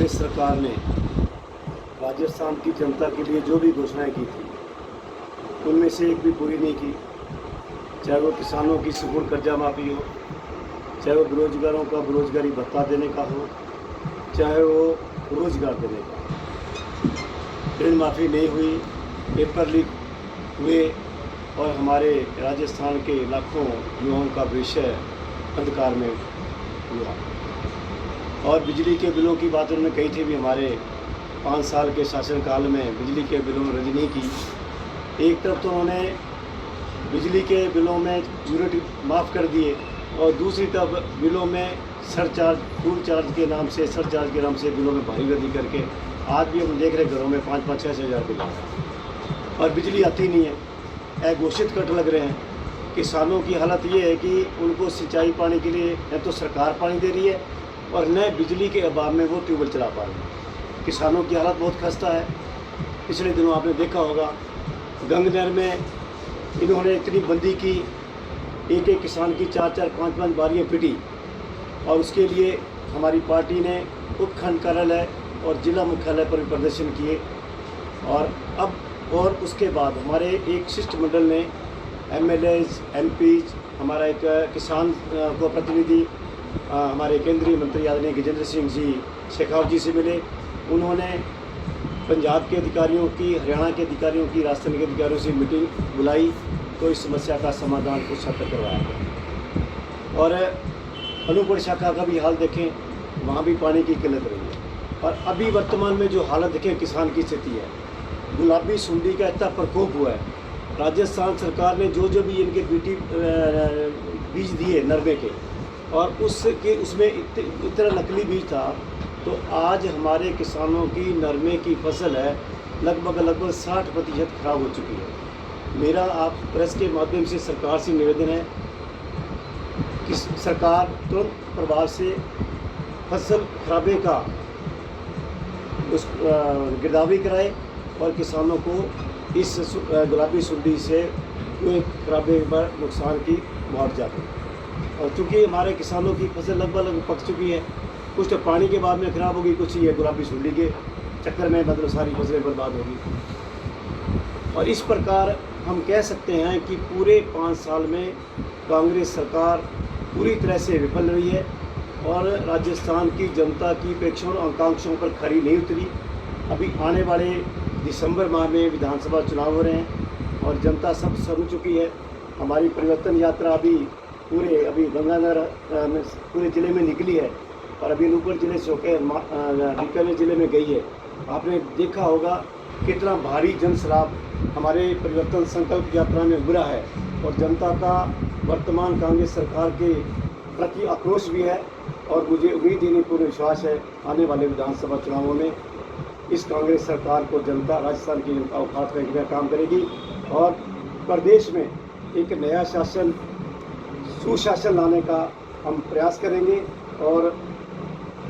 कांग्रेस सरकार ने राजस्थान की जनता के लिए जो भी घोषणाएं की थी उनमें से एक भी पूरी नहीं की। चाहे वो किसानों की संपूर्ण कर्जा माफ़ी हो, चाहे वो बेरोजगारों का बेरोजगारी भत्ता देने का हो, चाहे वो रोजगार देने का। ऋण माफ़ी नहीं हुई, पेपर लीक हुए और हमारे राजस्थान के लाखों युवाओं का भविष्य अंधकार में हुआ। और बिजली के बिलों की बात उन्होंने कही थी भी हमारे 5 साल के शासनकाल में बिजली के बिलों में वृद्धि नहीं की। एक तरफ तो उन्होंने बिजली के बिलों में यूनिट माफ़ कर दिए और दूसरी तरफ बिलों में सरचार्ज, फूल चार्ज के नाम से, सरचार्ज के नाम से बिलों में भारी वृद्धि करके आज भी हम देख रहे घरों में 5-5, 6 हज़ार बिल और बिजली आती नहीं है। अघोषित कट लग रहे हैं। किसानों की हालत ये है कि उनको सिंचाई पानी के लिए न तो सरकार पानी दे रही है और न बिजली के अभाव में वो ट्यूबवेल चला पा रहे हैं। किसानों की हालत बहुत खस्ता है। पिछले दिनों आपने देखा होगा गंग नहर में इन्होंने इतनी बंदी की, एक किसान की 4-4, 5-5 बारियाँ पिटी और उसके लिए हमारी पार्टी ने उपखंड कार्यालय और जिला मुख्यालय पर प्रदर्शन किए। और उसके बाद हमारे एक शिष्टमंडल ने MLAs, MPs, हमारा एक किसान को प्रतिनिधि हमारे केंद्रीय मंत्री आदरणीय गजेंद्र सिंह जी शेखावत जी से मिले। उन्होंने पंजाब के अधिकारियों की, हरियाणा के अधिकारियों की, राजस्थान के अधिकारियों से मीटिंग बुलाई तो इस समस्या का समाधान कुछ हद तक करवाया गया। और अनूपपुर शाखा का भी हाल देखें, वहाँ भी पानी की किल्लत रही है। और अभी वर्तमान में जो हालत देखें किसान की स्थिति है, गुलाबी सुंडी का इतना प्रकोप हुआ है। राजस्थान सरकार ने जो भी इनके बीज दिए नरमे के और उसमें इतना नकली बीज था, तो आज हमारे किसानों की नरमे की फसल है लगभग 60% खराब हो चुकी है। मेरा आप प्रेस के माध्यम से सरकार से निवेदन है कि सरकार तुरंत प्रभाव से फसल खराबे का गिरदावरी कराए और किसानों को इस गुलाबी सुंडी से हुए खराबे पर नुकसान की मुआवजा दें। और चूँकि हमारे किसानों की फसल लगभग पक चुकी है, कुछ तो पानी के बाद में ख़राब होगी, कुछ ये गुलाबी सुंडी के चक्कर में मतलब सारी फसलें बर्बाद होगी। और इस प्रकार हम कह सकते हैं कि पूरे 5 साल में कांग्रेस सरकार पूरी तरह से विफल रही है और राजस्थान की जनता की अपेक्षाओं और आकांक्षाओं पर खरी नहीं उतरी। अभी आने वाले दिसंबर माह में विधानसभा चुनाव हो रहे हैं और जनता सब समझ चुकी है। हमारी परिवर्तन यात्रा अभी गंगानगर में पूरे ज़िले में निकली है और अभी अनूपपुर ज़िले से होकर बीकानेर ज़िले में गई है। आपने देखा होगा कितना भारी जनसैलाब हमारे परिवर्तन संकल्प यात्रा में उभरा है और जनता का वर्तमान कांग्रेस सरकार के प्रति आक्रोश भी है। और मुझे उम्मीद ही नहीं, पूर्ण विश्वास है आने वाले विधानसभा चुनावों में इस कांग्रेस सरकार को जनता, राजस्थान की जनता उखाड़ फेंकने का काम करेगी और प्रदेश में एक नया शासन, सुशासन लाने का हम प्रयास करेंगे। और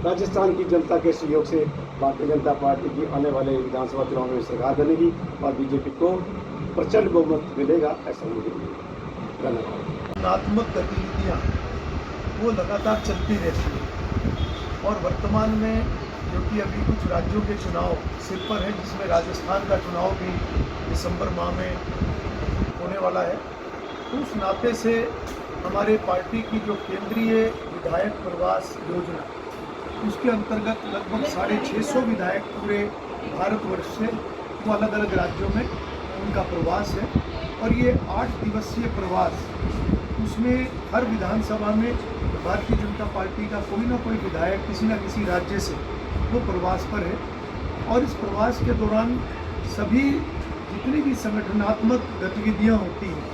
राजस्थान की जनता के सहयोग से भारतीय जनता पार्टी की आने वाले विधानसभा चुनाव में सरकार बनेगी और बीजेपी को प्रचंड बहुमत मिलेगा, ऐसा मुझे धन्यवाद। रचनात्मक गतिविधियाँ वो लगातार चलती रहती है और वर्तमान में जो कि अभी कुछ राज्यों के चुनाव सिर पर है, जिसमें राजस्थान का चुनाव भी दिसंबर माह में होने वाला है, तो उस नाते से हमारे पार्टी की जो केंद्रीय विधायक प्रवास योजना, उसके अंतर्गत लगभग 650 विधायक पूरे भारतवर्ष से वो अलग अलग राज्यों में उनका प्रवास है। और ये 8 दिवसीय प्रवास, उसमें हर विधानसभा में भारतीय जनता पार्टी का कोई ना कोई विधायक किसी न किसी राज्य से वो प्रवास पर है। और इस प्रवास के दौरान सभी जितनी भी संगठनात्मक गतिविधियां होती हैं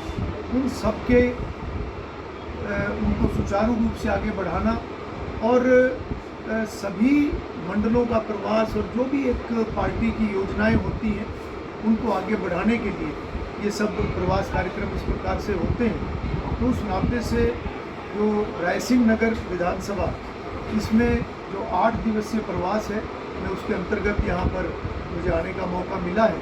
उन सब के उनको सुचारू रूप से आगे बढ़ाना और सभी मंडलों का प्रवास और जो भी एक पार्टी की योजनाएं होती हैं उनको आगे बढ़ाने के लिए ये सब प्रवास कार्यक्रम इस प्रकार से होते हैं। तो उस नाते से जो रायसिंह नगर विधानसभा, इसमें जो 8 दिवसीय प्रवास है, मैं उसके अंतर्गत यहाँ पर मुझे आने का मौका मिला है।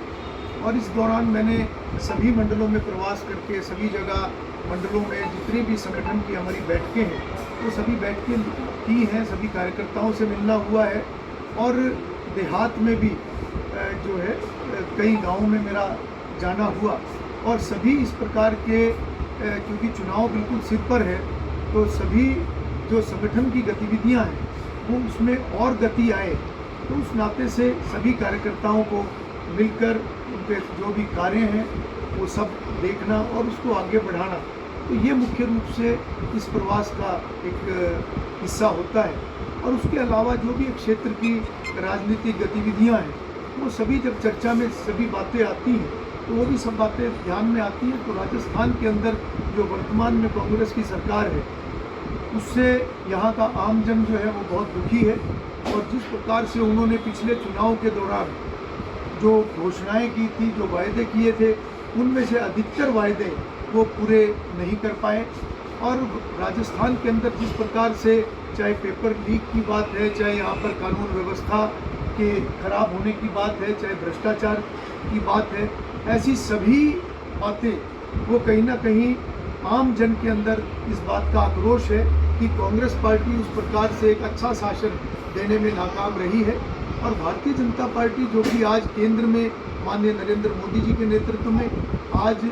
और इस दौरान मैंने सभी मंडलों में प्रवास करके सभी जगह मंडलों में जितनी भी संगठन की हमारी बैठकें हैं वो सभी बैठकें की हैं, सभी कार्यकर्ताओं से मिलना हुआ है और देहात में भी जो है कई गाँव में मेरा जाना हुआ, और सभी इस प्रकार के क्योंकि चुनाव बिल्कुल सिर पर है, तो सभी जो संगठन की गतिविधियां हैं वो उसमें और गति आए, तो उस नाते से सभी कार्यकर्ताओं को मिलकर उनके जो भी कार्य हैं वो सब देखना और उसको आगे बढ़ाना, तो ये मुख्य रूप से इस प्रवास का एक हिस्सा होता है। और उसके अलावा जो भी क्षेत्र की राजनीतिक गतिविधियां हैं वो सभी जब चर्चा में सभी बातें आती हैं तो वो भी सब बातें ध्यान में आती हैं। तो राजस्थान के अंदर जो वर्तमान में कांग्रेस की सरकार है उससे यहाँ का आमजन जो है वो बहुत दुखी है, और जिस प्रकार से उन्होंने पिछले चुनाव के दौरान जो घोषणाएं की थी, जो वायदे किए थे, उनमें से अधिकतर वायदे वो पूरे नहीं कर पाए। और राजस्थान के अंदर जिस प्रकार से चाहे पेपर लीक की बात है, चाहे यहाँ पर कानून व्यवस्था के खराब होने की बात है, चाहे भ्रष्टाचार की बात है, ऐसी सभी बातें वो कहीं ना कहीं आम जन के अंदर इस बात का आक्रोश है कि कांग्रेस पार्टी उस प्रकार से एक अच्छा शासन देने में नाकाम रही है। और भारतीय जनता पार्टी जो कि आज केंद्र में माननीय नरेंद्र मोदी जी के नेतृत्व में आज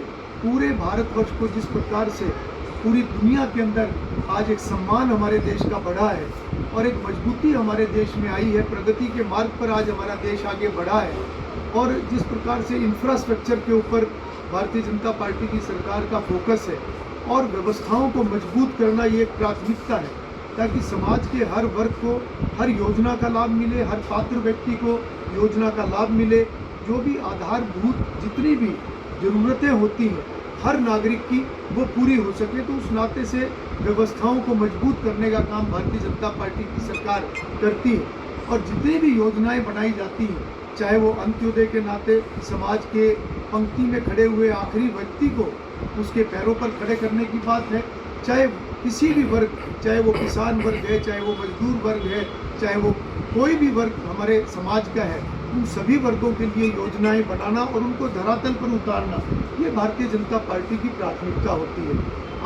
पूरे भारतवर्ष को जिस प्रकार से पूरी दुनिया के अंदर आज एक सम्मान हमारे देश का बढ़ा है और एक मजबूती हमारे देश में आई है, प्रगति के मार्ग पर आज हमारा देश आगे बढ़ा है, और जिस प्रकार से इंफ्रास्ट्रक्चर के ऊपर भारतीय जनता पार्टी की सरकार का फोकस है और व्यवस्थाओं को मजबूत करना ये एक प्राथमिकता है, ताकि समाज के हर वर्ग को हर योजना का लाभ मिले, हर पात्र व्यक्ति को योजना का लाभ मिले, जो भी आधारभूत जितनी भी ज़रूरतें होती हैं हर नागरिक की वो पूरी हो सके। तो उस नाते से व्यवस्थाओं को मजबूत करने का काम भारतीय जनता पार्टी की सरकार करती है, और जितनी भी योजनाएं बनाई जाती हैं, चाहे वो अंत्योदय के नाते समाज के पंक्ति में खड़े हुए आखिरी व्यक्ति को उसके पैरों पर खड़े करने की बात है, चाहे किसी भी वर्ग, चाहे वो किसान वर्ग है, चाहे वो मजदूर वर्ग है, चाहे वो कोई भी वर्ग हमारे समाज का है, उन सभी वर्गों के लिए योजनाएं बनाना और उनको धरातल पर उतारना, ये भारतीय जनता पार्टी की प्राथमिकता होती है।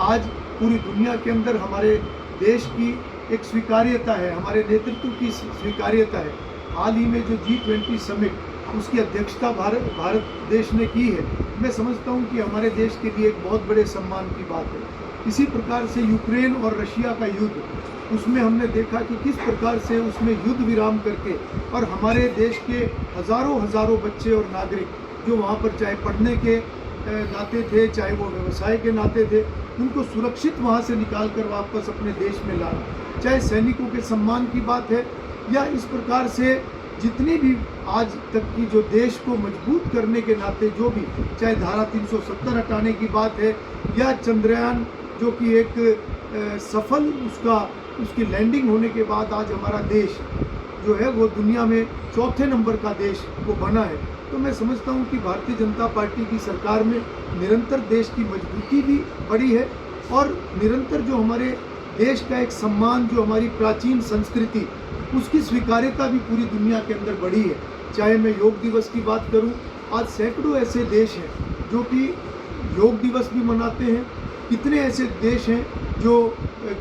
आज पूरी दुनिया के अंदर हमारे देश की एक स्वीकार्यता है, हमारे नेतृत्व की स्वीकार्यता है। हाल ही में जो G20 समिट उसकी अध्यक्षता भारत देश ने की है, मैं समझता हूँ कि हमारे देश के लिए एक बहुत बड़े सम्मान की बात है। इसी प्रकार से यूक्रेन और रशिया का युद्ध, उसमें हमने देखा कि किस प्रकार से उसमें युद्ध विराम करके और हमारे देश के हज़ारों बच्चे और नागरिक जो वहाँ पर चाहे पढ़ने के नाते थे, चाहे वो व्यवसाय के नाते थे, उनको सुरक्षित वहाँ से निकाल कर वापस अपने देश में लाना, चाहे सैनिकों के सम्मान की बात है या इस प्रकार से जितनी भी आज तक की जो देश को मजबूत करने के नाते जो भी, चाहे धारा 370 हटाने की बात है या चंद्रयान जो कि एक सफल उसकी लैंडिंग होने के बाद आज हमारा देश जो है वो दुनिया में चौथे नंबर का देश वो बना है। तो मैं समझता हूँ कि भारतीय जनता पार्टी की सरकार में निरंतर देश की मजबूती भी बढ़ी है और निरंतर जो हमारे देश का एक सम्मान, जो हमारी प्राचीन संस्कृति, उसकी स्वीकार्यता भी पूरी दुनिया के अंदर बढ़ी है। चाहे मैं योग दिवस की बात करूं, आज सैकड़ों ऐसे देश हैं जो कि योग दिवस भी मनाते हैं, कितने ऐसे देश हैं जो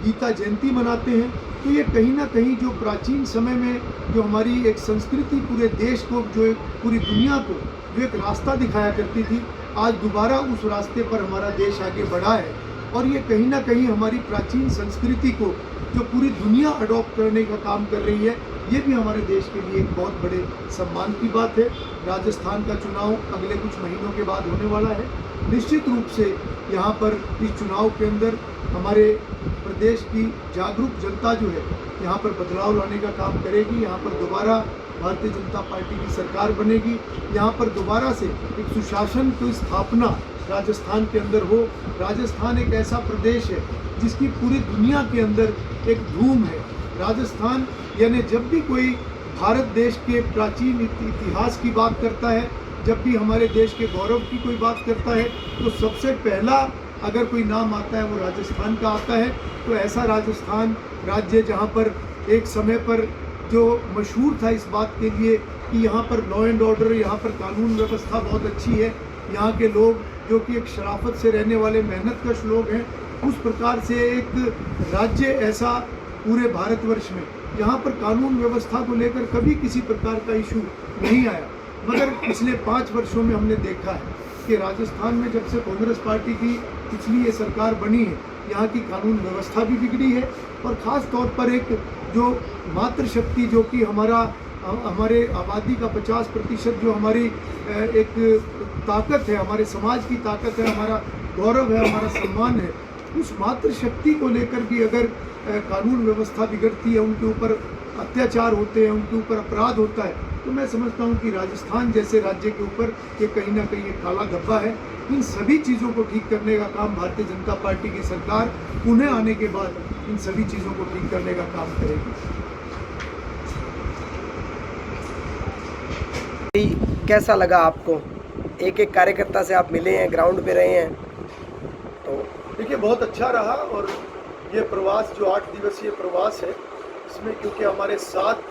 गीता जयंती मनाते हैं। तो ये कहीं ना कहीं जो प्राचीन समय में जो हमारी एक संस्कृति पूरे देश को, जो एक पूरी दुनिया को जो एक रास्ता दिखाया करती थी, आज दोबारा उस रास्ते पर हमारा देश आगे बढ़ा है। और ये कहीं ना कहीं हमारी प्राचीन संस्कृति को जो पूरी दुनिया अडॉप्ट करने का काम कर रही है, ये भी हमारे देश के लिए एक बहुत बड़े सम्मान की बात है। राजस्थान का चुनाव अगले कुछ महीनों के बाद होने वाला है। निश्चित रूप से यहाँ पर इस चुनाव के अंदर हमारे प्रदेश की जागरूक जनता जो है यहाँ पर बदलाव लाने का काम करेगी। यहाँ पर दोबारा भारतीय जनता पार्टी की सरकार बनेगी। यहाँ पर दोबारा से एक सुशासन की स्थापना राजस्थान के अंदर हो। राजस्थान एक ऐसा प्रदेश है जिसकी पूरी दुनिया के अंदर एक धूम है। राजस्थान यानी जब भी कोई भारत देश के प्राचीन इतिहास की बात करता है, जब भी हमारे देश के गौरव की कोई बात करता है, तो सबसे पहला अगर कोई नाम आता है वो राजस्थान का आता है। तो ऐसा राजस्थान राज्य जहाँ पर एक समय पर जो मशहूर था इस बात के लिए कि यहाँ पर लॉ एंड ऑर्डर, यहाँ पर कानून व्यवस्था बहुत अच्छी है, यहाँ के लोग जो कि एक शराफत से रहने वाले मेहनतकश लोग हैं, उस प्रकार से एक राज्य ऐसा पूरे भारतवर्ष में यहाँ पर कानून व्यवस्था को लेकर कभी किसी प्रकार का इशू नहीं आया। मगर पिछले 5 वर्षों में हमने देखा है कि राजस्थान में जब से कांग्रेस पार्टी की पिछली ये सरकार बनी है, यहाँ की कानून व्यवस्था भी बिगड़ी है। और ख़ास तौर पर एक जो मातृशक्ति, जो कि हमारे आबादी का 50% जो हमारी एक ताकत है, हमारे समाज की ताकत है, हमारा गौरव है, हमारा सम्मान है, उस मातृशक्ति को लेकर भी अगर कानून व्यवस्था बिगड़ती है, उनके ऊपर अत्याचार होते हैं, उनके ऊपर अपराध होता है, तो मैं समझता हूँ कि राजस्थान जैसे राज्य के ऊपर ये कहीं ना कहीं एक काला धब्बा है। इन सभी चीज़ों को ठीक करने का काम भारतीय जनता पार्टी की सरकार पुनः आने के बाद इन सभी चीज़ों को ठीक करने का काम करेगी। कैसा लगा आपको? एक एक कार्यकर्ता से आप मिले हैं, ग्राउंड पे रहे हैं, तो देखिए बहुत अच्छा रहा। और ये प्रवास जो 8 दिवसीय प्रवास है, इसमें क्योंकि हमारे 7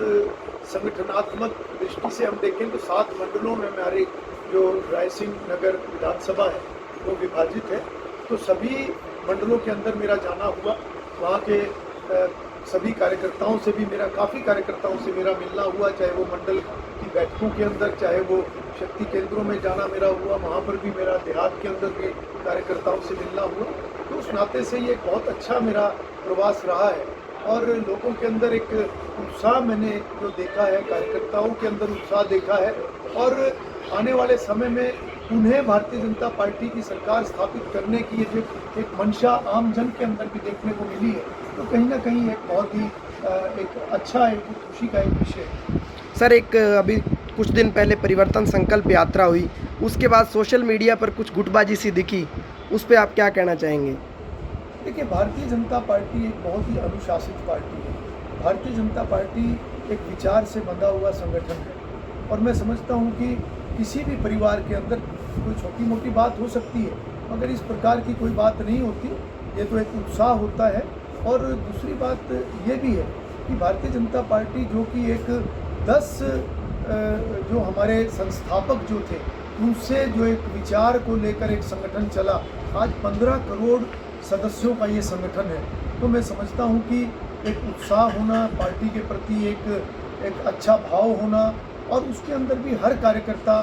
संगठनात्मक दृष्टि से हम देखें तो 7 मंडलों में हमारे जो रायसिंह नगर विधानसभा है वो विभाजित है, तो सभी मंडलों के अंदर मेरा जाना हुआ। वहाँ के सभी कार्यकर्ताओं से भी काफ़ी कार्यकर्ताओं से मेरा मिलना हुआ, चाहे वो मंडल की बैठकों के अंदर, चाहे वो शक्ति केंद्रों में जाना मेरा हुआ, वहाँ पर भी मेरा देहात के अंदर भी कार्यकर्ताओं से मिलना हुआ। तो उस नाते से ये बहुत अच्छा मेरा प्रवास रहा है। और लोगों के अंदर एक उत्साह मैंने जो देखा है, कार्यकर्ताओं के अंदर उत्साह देखा है। और आने वाले समय में उन्हें भारतीय जनता पार्टी की सरकार स्थापित करने की जो एक मंशा आम जन के अंदर भी देखने को मिली है, तो कहीं ना कहीं एक बहुत ही एक अच्छा, एक खुशी का एक विषय है। सर, एक अभी कुछ दिन पहले परिवर्तन संकल्प यात्रा हुई, उसके बाद सोशल मीडिया पर कुछ गुटबाजी सी दिखी, उस पर आप क्या कहना चाहेंगे? देखिए, भारतीय जनता पार्टी एक बहुत ही अनुशासित पार्टी है। भारतीय जनता पार्टी एक विचार से बंधा हुआ संगठन है। और मैं समझता हूँ कि किसी भी परिवार के अंदर कोई छोटी मोटी बात हो सकती है, मगर इस प्रकार की कोई बात नहीं होती। ये तो एक उत्साह होता है। और दूसरी बात ये भी है कि भारतीय जनता पार्टी जो कि एक 10 जो हमारे संस्थापक जो थे, उनसे जो एक विचार को लेकर एक संगठन चला, आज 15 करोड़ सदस्यों का ये संगठन है। तो मैं समझता हूँ कि एक उत्साह होना, पार्टी के प्रति एक अच्छा भाव होना, और उसके अंदर भी हर कार्यकर्ता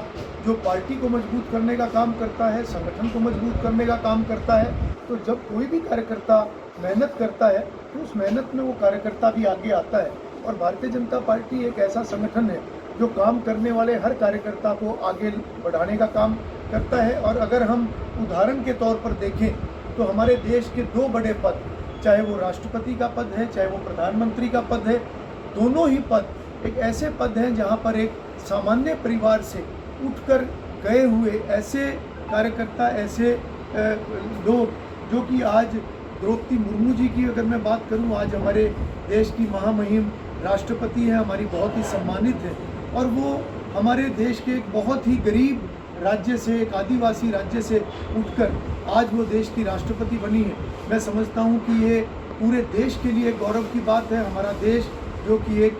जो पार्टी को मजबूत करने का काम करता है, संगठन को मजबूत करने का काम करता है। तो जब कोई भी कार्यकर्ता मेहनत करता है तो उस मेहनत में वो कार्यकर्ता भी आगे आता है। और भारतीय जनता पार्टी एक ऐसा संगठन है जो काम करने वाले हर कार्यकर्ता को आगे बढ़ाने का काम करता है। और अगर हम उदाहरण के तौर पर देखें तो हमारे देश के 2 बड़े पद, चाहे वो राष्ट्रपति का पद है, चाहे वो प्रधानमंत्री का पद है, दोनों ही पद एक ऐसे पद हैं जहां पर एक सामान्य परिवार से उठकर गए हुए ऐसे कार्यकर्ता, ऐसे लोग, जो कि आज द्रौपदी मुर्मू जी की अगर मैं बात करूं, आज हमारे देश की महामहिम राष्ट्रपति हैं, हमारी बहुत ही सम्मानित है। और वो हमारे देश के एक बहुत ही गरीब राज्य से, एक आदिवासी राज्य से उठकर आज वो देश की राष्ट्रपति बनी है। मैं समझता हूँ कि ये पूरे देश के लिए गौरव की बात है। हमारा देश जो कि एक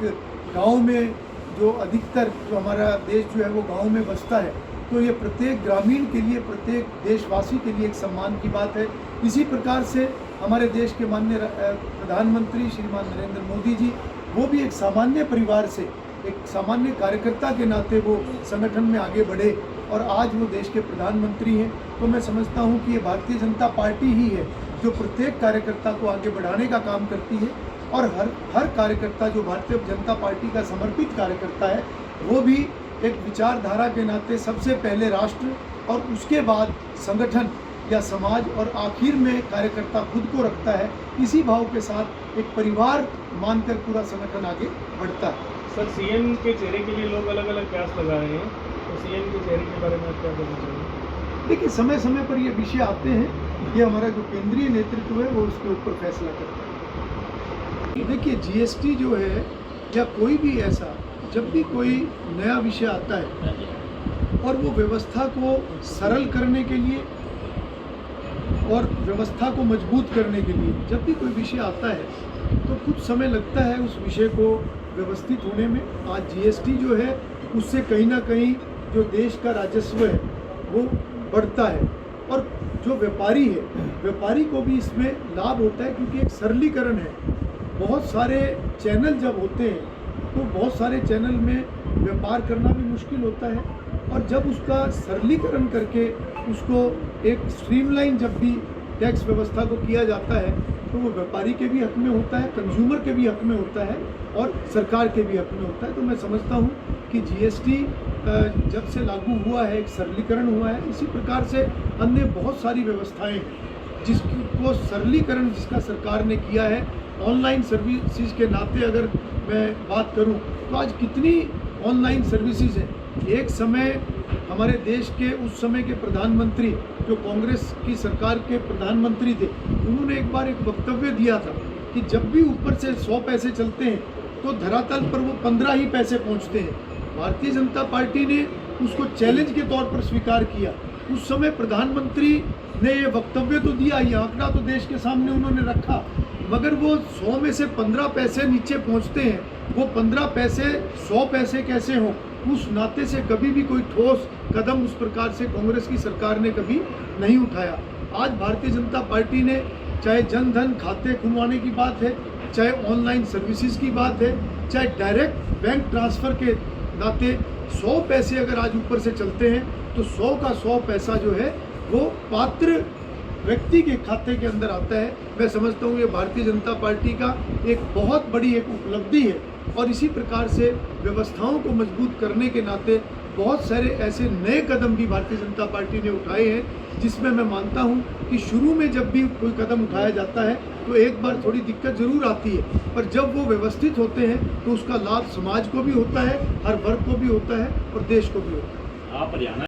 गांव में, जो अधिकतर जो हमारा देश जो है वो गांव में बसता है, तो ये प्रत्येक ग्रामीण के लिए, प्रत्येक देशवासी के लिए एक सम्मान की बात है। इसी प्रकार से हमारे देश के माननीय प्रधानमंत्री श्रीमान नरेंद्र मोदी जी, वो भी एक सामान्य परिवार से, एक सामान्य कार्यकर्ता के नाते वो संगठन में आगे बढ़े और आज वो देश के प्रधानमंत्री हैं। तो मैं समझता हूँ कि ये भारतीय जनता पार्टी ही है जो प्रत्येक कार्यकर्ता को आगे बढ़ाने का काम करती है। और हर कार्यकर्ता जो भारतीय जनता पार्टी का समर्पित कार्यकर्ता है, वो भी एक विचारधारा के नाते सबसे पहले राष्ट्र और उसके बाद संगठन या समाज और आखिर में कार्यकर्ता खुद को रखता है। इसी भाव के साथ एक परिवार मानकर पूरा संगठन आगे बढ़ता है। सर, सीएम के चेहरे के लिए लोग अलग अलग प्रयास लगा रहे हैं, तो सीएम के चेहरे के बारे में आप क्या कहना चाहिए? देखिए, समय समय पर ये विषय आते हैं, ये हमारा जो केंद्रीय नेतृत्व है वो उसके ऊपर फैसला करता है। देखिए, जीएसटी जो है या कोई भी ऐसा, जब भी कोई नया विषय आता है और वो व्यवस्था को सरल करने के लिए और व्यवस्था को मजबूत करने के लिए जब भी कोई विषय आता है तो कुछ समय लगता है उस विषय को व्यवस्थित होने में। आज जीएसटी जो है उससे कहीं ना कहीं जो देश का राजस्व है वो बढ़ता है और जो व्यापारी है, व्यापारी को भी इसमें लाभ होता है, क्योंकि एक सरलीकरण है। बहुत सारे चैनल जब होते हैं तो बहुत सारे चैनल में व्यापार करना भी मुश्किल होता है, और जब उसका सरलीकरण करके उसको एक स्ट्रीमलाइन जब भी टैक्स व्यवस्था को किया जाता है तो वो व्यापारी के भी हक में होता है, कंज्यूमर के भी हक में होता है और सरकार के भी हक में होता है। तो मैं समझता हूँ कि जीएसटी जब से लागू हुआ है, एक सरलीकरण हुआ है, इसी प्रकार से अन्य बहुत सारी व्यवस्थाएं हैं जिसको सरलीकरण जिसका सरकार ने किया है। ऑनलाइन सर्विसेज के नाते अगर मैं बात करूं तो आज कितनी ऑनलाइन सर्विसेज हैं। एक समय हमारे देश के उस समय के प्रधानमंत्री जो कांग्रेस की सरकार के प्रधानमंत्री थे, उन्होंने एक बार एक वक्तव्य दिया था कि जब भी ऊपर से 100 पैसे चलते हैं तो धरातल पर वो 15 ही पैसे पहुंचते हैं। भारतीय जनता पार्टी ने उसको चैलेंज के तौर पर स्वीकार किया। उस समय प्रधानमंत्री ने ये वक्तव्य तो दिया, ये आंकड़ा तो देश के सामने उन्होंने रखा, मगर वो 100 में से 15 पैसे नीचे पहुंचते हैं। वो 15 पैसे 100 पैसे कैसे हों, उस नाते से कभी भी कोई ठोस कदम उस प्रकार से कांग्रेस की सरकार ने कभी नहीं उठाया। आज भारतीय जनता पार्टी ने, चाहे जन धन खाते खुलवाने की बात है, चाहे ऑनलाइन सर्विसेज की बात है, चाहे डायरेक्ट बैंक ट्रांसफ़र के नाते 100 पैसे अगर आज ऊपर से चलते हैं तो 100 का 100 पैसा जो है वो पात्र व्यक्ति के खाते के अंदर आता है। मैं समझता हूँ ये भारतीय जनता पार्टी का एक बहुत बड़ी एक उपलब्धि है, और इसी प्रकार से व्यवस्थाओं को मजबूत करने के नाते बहुत सारे ऐसे नए कदम भी भारतीय जनता पार्टी ने उठाए हैं, जिसमें मैं मानता हूं कि शुरू में जब भी कोई कदम उठाया जाता है तो एक बार थोड़ी दिक्कत ज़रूर आती है, पर जब वो व्यवस्थित होते हैं तो उसका लाभ समाज को भी होता है, हर वर्ग को भी होता है और देश को भी होता है। आप हरियाणा